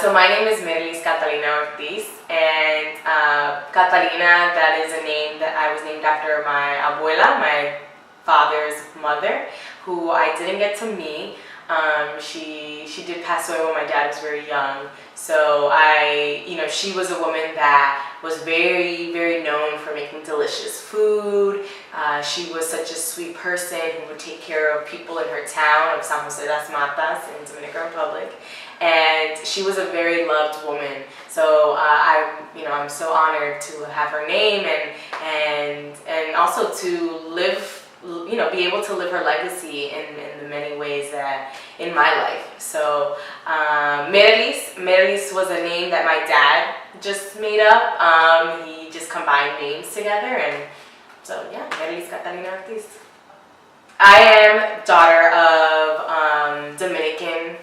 So my name is Merelis Catalina Ortiz, and Catalina, that is a name that I was named after my abuela, my father's mother, who I didn't get to meet. She did pass away when my dad was very young. So she was a woman that was very, very known for making delicious food. She was such a sweet person who would take care of people in her town of San José las Matas in Dominican Republic. And she was a very loved woman. So I'm so honored to have her name and also to live, be able to live her legacy in the many ways that in my life. So Merelis was a name that my dad just made up. He just combined names together, and so yeah, Merelis Catalina Ortiz. I am daughter of Dominican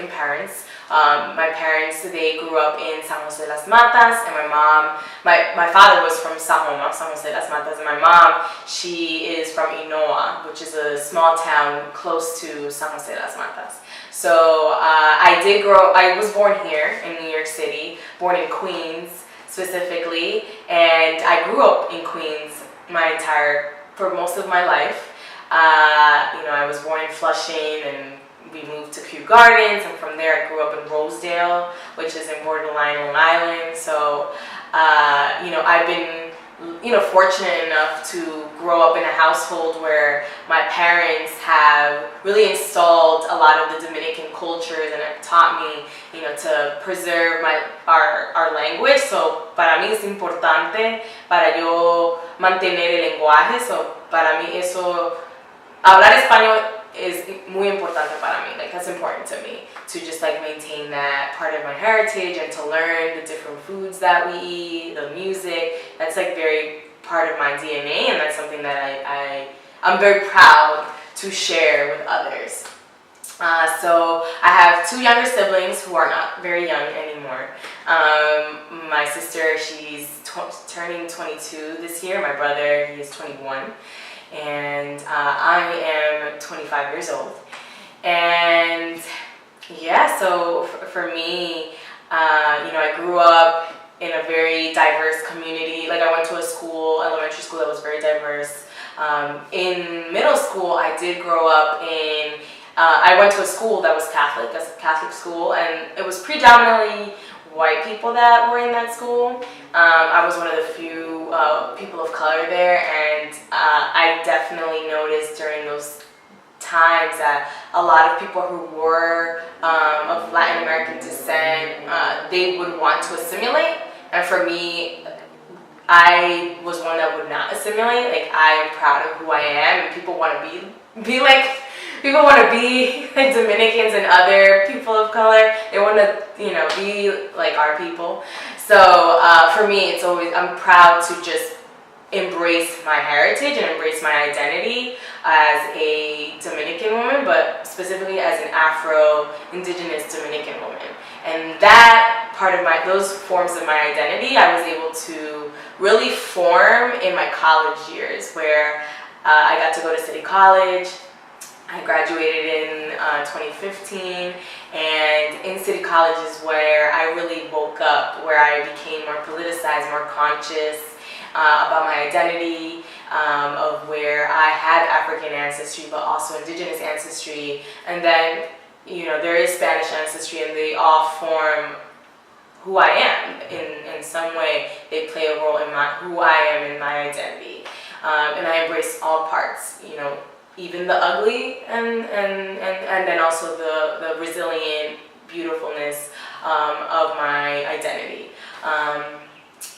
parents. My parents, they grew up in San José las Matas, and my father was from Sajoma, San José las Matas, and my mom, she is from Inoa, which is a small town close to San José las Matas. So I was born here in New York City, born in Queens specifically, and I grew up in Queens for most of my life. I was born in Flushing, and we moved to Kew Gardens, and from there I grew up in Rosedale, which is in borderline Long Island. So, I've been, fortunate enough to grow up in a household where my parents have really installed a lot of the Dominican cultures and have taught me, to preserve our language. So, para mí es importante para yo mantener el lenguaje. So, para mí eso, hablar español is muy importante para mí. Like, that's important to me, to just maintain that part of my heritage and to learn the different foods that we eat, the music. That's very part of my DNA, and that's something that I'm very proud to share with others. So I have two younger siblings who are not very young anymore. My sister, she's turning 22 this year. My brother, he is 21. And I am 25 years old. And yeah, so for me, I grew up in a very diverse community. I went to elementary school that was very diverse. In middle school, I did grow up I went to a school that was Catholic. That's a Catholic school, and it was predominantly white people that were in that school. I was one of the few people of color there, and I definitely noticed during those times that a lot of people who were of Latin American descent, they would want to assimilate, and for me, I was one that would not assimilate. I am proud of who I am, and people want to be Dominicans and other people of color. They want to, be like our people. So for me, I'm proud to just embrace my heritage and embrace my identity as a Dominican woman, but specifically as an Afro-indígena Dominican woman. And that part of those forms of my identity, I was able to really form in my college years, where I got to go to City College. I graduated in 2015, and in City College is where I really woke up, where I became more politicized, more conscious about my identity, of where I had African ancestry, but also indigenous ancestry, and then, there is Spanish ancestry, and they all form who I am in some way. They play a role in who I am in my identity, and I embrace all parts, even the ugly, and then also the resilient beautifulness of my identity.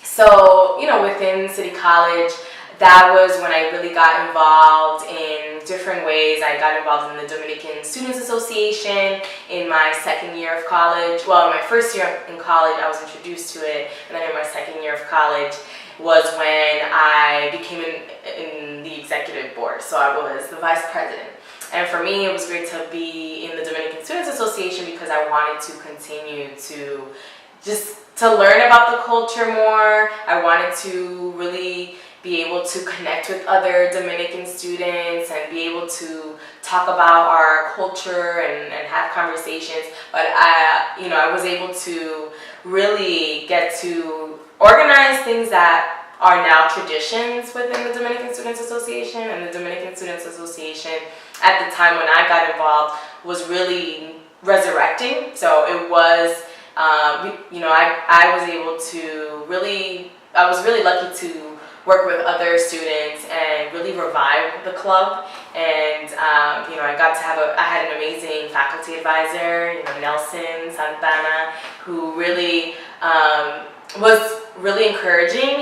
So, within City College, that was when I really got involved in different ways. I got involved in the Dominican Students Association in my second year of college. Well, in my first year in college, I was introduced to it, and then in my second year of college was when I became in the executive board. So I was the vice president. And for me, it was great to be in the Dominican Students Association because I wanted to continue to learn about the culture more. I wanted to really be able to connect with other Dominican students and be able to talk about our culture and have conversations. But I was able to really get to organize things that are now traditions within the Dominican Students Association. And the Dominican Students Association at the time when I got involved was really resurrecting. So it was, I was really lucky to work with other students and really revive the club. And I got to I had an amazing faculty advisor, Nelson Santana, who really was really encouraging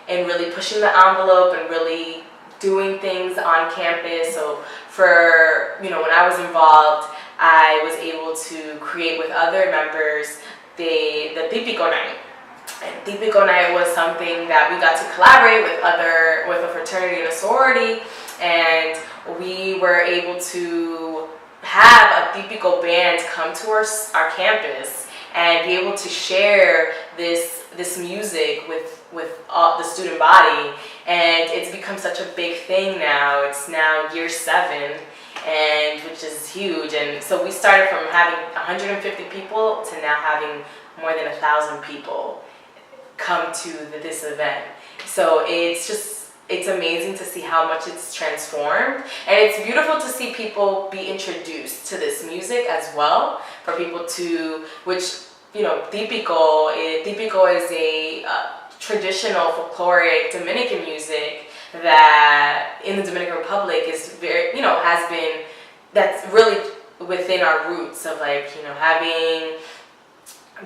in really pushing the envelope and really doing things on campus. So for when I was involved, I was able to create with other members the Típico Night. And Típico Night was something that we got to collaborate with a fraternity and a sorority, and we were able to have a Típico band come to our campus and be able to share this music with the student body. And it's become such a big thing now. It's now year 7, and which is huge. And so we started from having 150 people to now having more than 1,000 people come to this event. So it's amazing to see how much it's transformed, and it's beautiful to see people be introduced to this music as well, for people to, which Típico is a traditional folkloric Dominican music that in the Dominican Republic is very, that's really within our roots of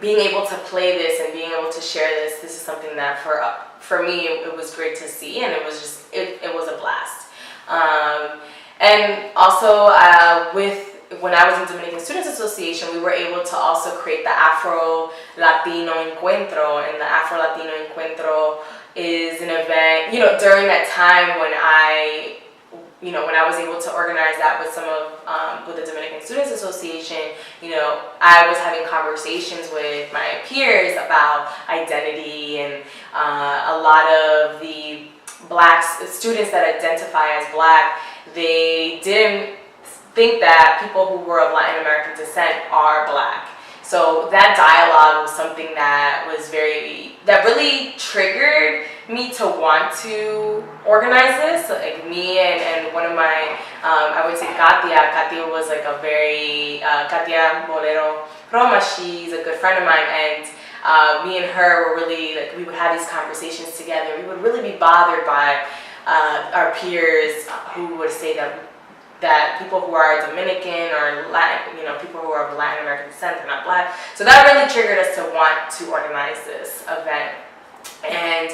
being able to play this and being able to share this. This is something that for me it was great to see, and it was a blast. And also when I was in Dominican Students Association, we were able to also create the Afro-Latin Encuentro, and the Afro-Latin Encuentro is an event, during that time when I was able to organize that with the Dominican Students Association. I was having conversations with my peers about identity, and a lot of the Black students that identify as Black, they didn't think that people who were of Latin American descent are Black. So that dialogue was something that really triggered me to want to organize this. Like me and one of my, I would say Katia was like a very, Katia Bolero Roma, she's a good friend of mine, and me and her were really, we would have these conversations together. We would really be bothered by our peers who would say that people who are Dominican or Latin, people who are of Latin American descent are not Black. So that really triggered us to want to organize this event. And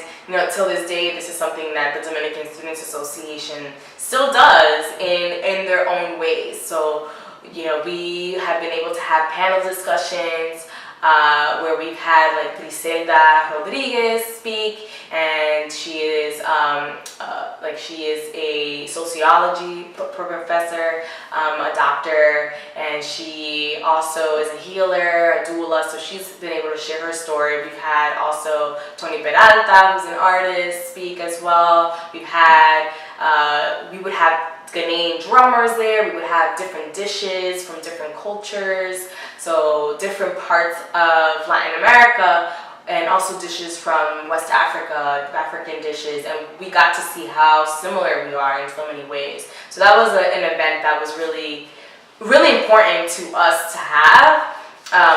till this day, this is something that the Dominican Students Association still does in their own ways. So we have been able to have panel discussions where we've had Griselda Rodriguez speak, and she is a sociology professor, a doctor, and she also is a healer, a doula, so she's been able to share her story. We've had also Tony Peralta, who's an artist, speak as well. We would have Ghanaian drummers there. We would have different dishes from different cultures, so different parts of Latin America, and also dishes from West Africa, African dishes, and we got to see how similar we are in so many ways. So that was an event that was really, really important to us to have.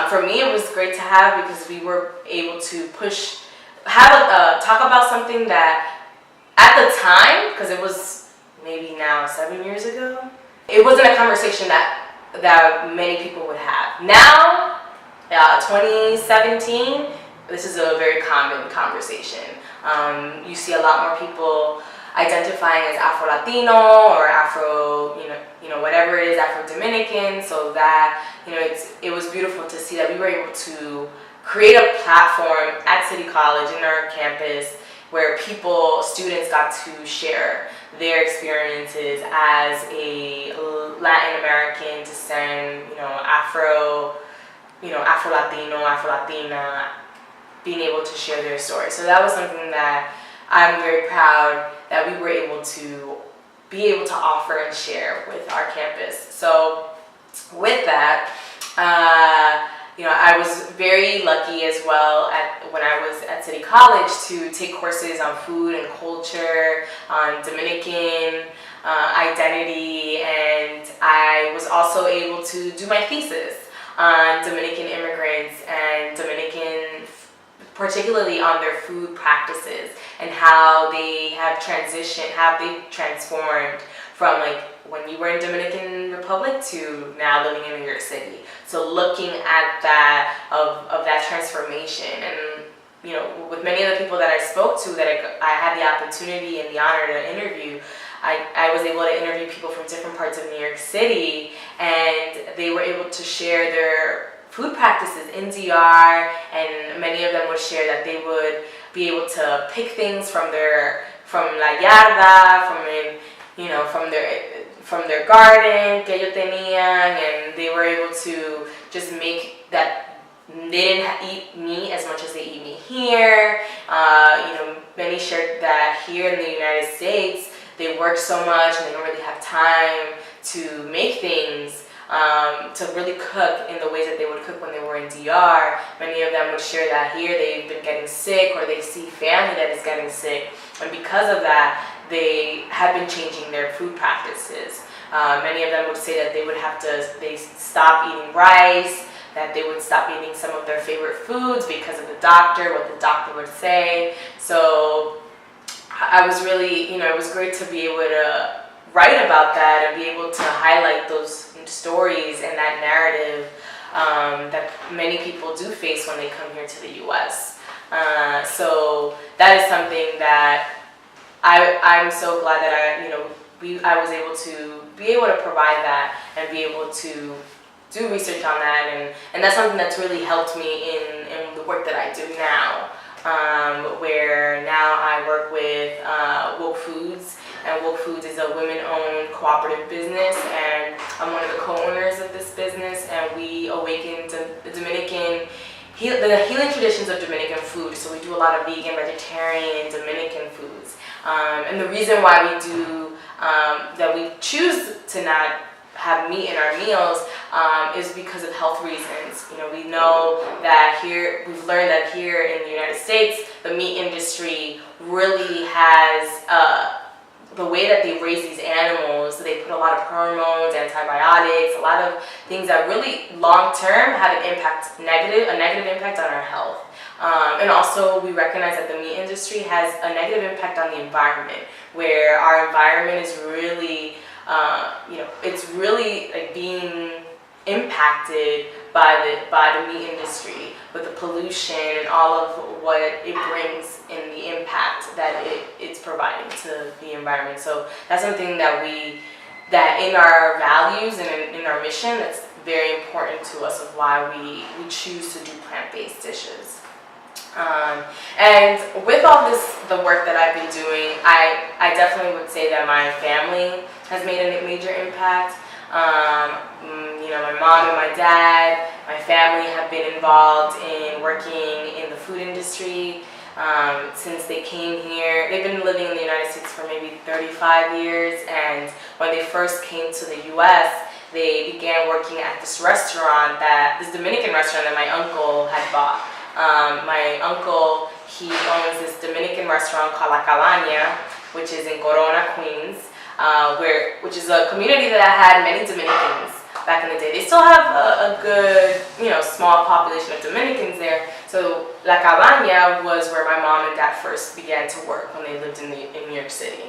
For me, it was great to have because we were able to talk about something that at the time, because it was maybe now 7 years ago, it wasn't a conversation that many people would have. Now, 2017, this is a very common conversation. You see a lot more people identifying as Afro-Latino or Afro, whatever it is, Afro-Dominican. So that, it was beautiful to see that we were able to create a platform at City College in our campus where students got to share their experiences as a Latin American descent, Afro-Latino, Afro-Latina, being able to share their story. So that was something that I'm very proud that we were able to offer and share with our campus. So with that, I was very lucky as well when I was at City College to take courses on food and culture, on Dominican identity, and I was also able to do my thesis on Dominican immigrants and particularly on their food practices and how they have transformed from like when you were in Dominican Republic to now living in New York City. So looking at that, of that transformation, and with many of the people that I spoke to that I had the opportunity and the honor to interview, I was able to interview people from different parts of New York City, and they were able to share their food practices in DR, and many of them would share that they would be able to pick things from la yarda, from their garden que ellos tenían, and they were able to just make that. They didn't eat meat as much as they eat meat here. Many shared that here in the United States, they work so much and they don't really have time to make things, to really cook in the ways that they would cook when they were in DR. Many of them would share that here they've been getting sick, or they see family that is getting sick, and because of that, they have been changing their food practices. Many of them would say that they stop eating rice, that they would stop eating some of their favorite foods because of what the doctor would say. So I was really, it was great to be able to write about that and be able to highlight those stories and that narrative that many people do face when they come here to the U.S. So that is something that I'm so glad that I was able to provide that and be able to do research on that, and that's something that's really helped me in the work that I do now, where now I work with Woke Foods, and Woke Foods is a women-owned cooperative business, and I'm one of the co-owners of this business, and we awaken the healing traditions of Dominican food. So we do a lot of vegan, vegetarian, Dominican foods, and the reason why that we choose to not have meat in our meals is because of health reasons. We know that we've learned that here in the United States, the meat industry really has the way that they raise these animals. They put a lot of hormones, antibiotics, a lot of things that really long-term have a negative impact on our health. And also we recognize that the meat industry has a negative impact on the environment, where our environment is really it's really like being impacted by the meat industry with the pollution and all of what it brings in the impact that it's providing to the environment. So that's something that in our values and in our mission, that's very important to us, of why we choose to do plant-based dishes. And with all the work that I've been doing, I definitely would say that my family has made a major impact. My mom and my dad, my family have been involved in working in the food industry since they came here. They've been living in the United States for maybe 35 years, and when they first came to the U.S., they began working at this Dominican restaurant that my uncle had bought. My uncle, he owns this Dominican restaurant called La Cabaña, which is in Corona, Queens, which is a community that had many Dominicans back in the day. They still have a good, small population of Dominicans there. So La Cabaña was where my mom and dad first began to work when they lived in New York City.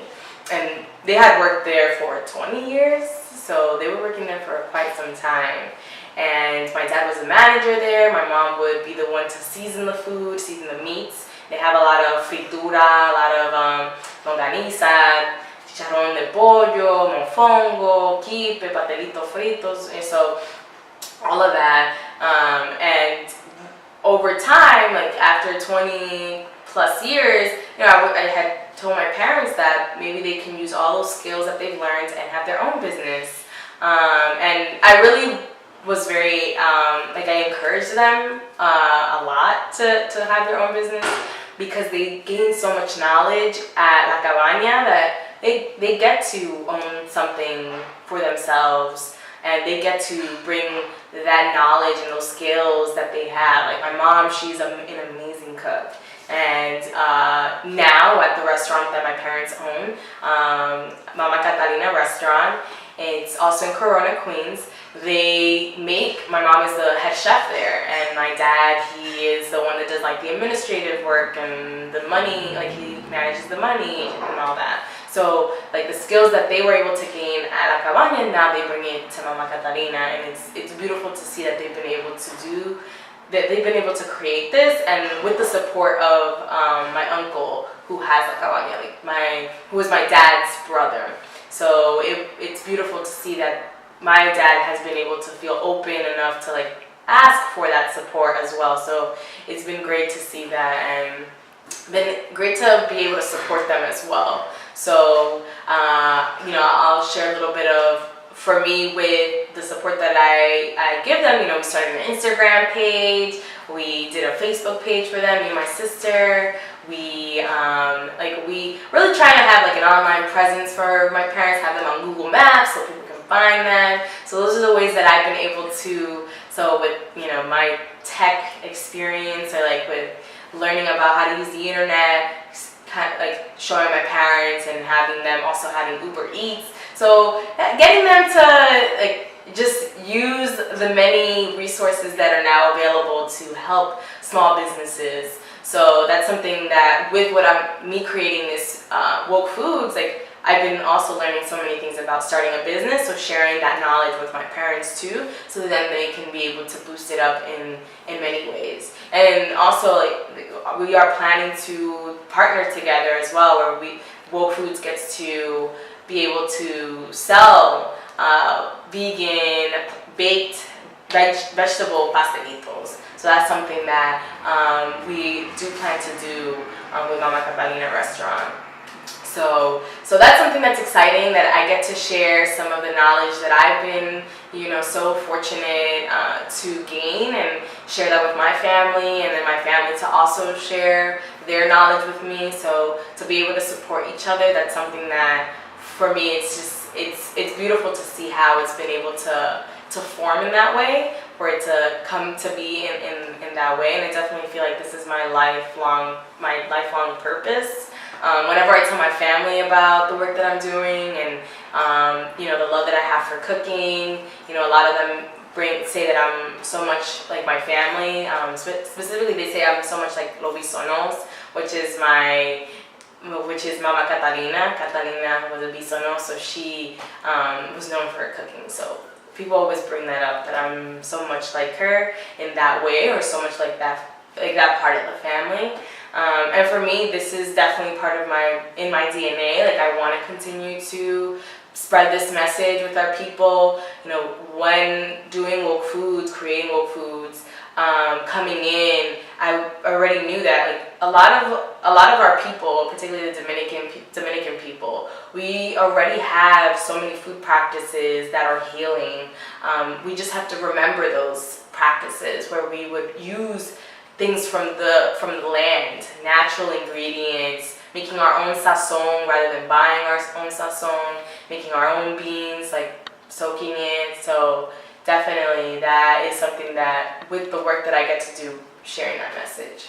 And they had worked there for 20 years, so they were working there for quite some time. And my dad was a manager there. My mom would be the one to season the food, season the meats. They have a lot of fritura, a lot of longaniza, chicharrón de pollo, mofongo, quipe, pastelitos fritos, and so all of that. And over time, like after 20 plus years, I had told my parents that maybe they can use all those skills that they've learned and have their own business. And I really was very, I encouraged them a lot to have their own business, because they gain so much knowledge at La Cabaña that they get to own something for themselves, and they get to bring that knowledge and those skills that they have. Like my mom, she's an amazing cook. And now at the restaurant that my parents own, Mama Catalina restaurant, it's also in Corona, Queens. My mom is the head chef there, and my dad, he is the one that does like the administrative work and the money, like he manages the money and all that. So like the skills that they were able to gain at La Cabaña, now they bring it to Mama Catalina, and it's beautiful to see that they've been able to create this, and with the support of my uncle who has La Cabaña, who is my dad's brother. So it's beautiful to see that my dad has been able to feel open enough to like ask for that support as well. So it's been great to see that, and been great to be able to support them as well. So I'll share a little bit of, for me, with the support that I give them. We started an Instagram page, we did a Facebook page for them, me and my sister. We really trying to have like an online presence for my parents, have them on Google Maps so people can find them. So those are the ways that I've been able to, so with my tech experience, or like with learning about how to use the internet, kind of like showing my parents and having them also having Uber Eats. So getting them to like just use the many resources that are now available to help small businesses. So that's something that with me creating this Woke Foods, like I've been also learning so many things about starting a business, so sharing that knowledge with my parents too, so then they can be able to boost it up in many ways. And also like we are planning to partner together as well, where Woke Foods gets to be able to sell vegan baked vegetable pastelitos. So that's something that we do plan to do with Mama Catalina restaurant. So that's something that's exciting, that I get to share some of the knowledge that I've been, so fortunate to gain, and share that with my family, and then my family to also share their knowledge with me. So to be able to support each other, that's something that for me, it's beautiful to see how it's been able to form in that way, for it to come to be in that way. And I definitely feel like this is my lifelong purpose. Whenever I tell my family about the work that I'm doing, and the love that I have for cooking, a lot of them say that I'm so much like my family. Specifically, they say I'm so much like Los Bisonos, which is Mama Catalina. Catalina was a Bisono, so she was known for her cooking. So people always bring that up, that I'm so much like her in that way, or so much like that part of the family. And for me, this is definitely part of my DNA. Like I want to continue to spread this message with our people. When doing Woke Foods, creating Woke Foods, coming in, I already knew that like a lot of our people, particularly the Dominican people, we already have so many food practices that are healing. We just have to remember those practices, where we would use things from the land, natural ingredients, making our own sazon rather than buying our own sazon, making our own beans, like soaking it. So definitely that is something that, with the work that I get to do, sharing that message.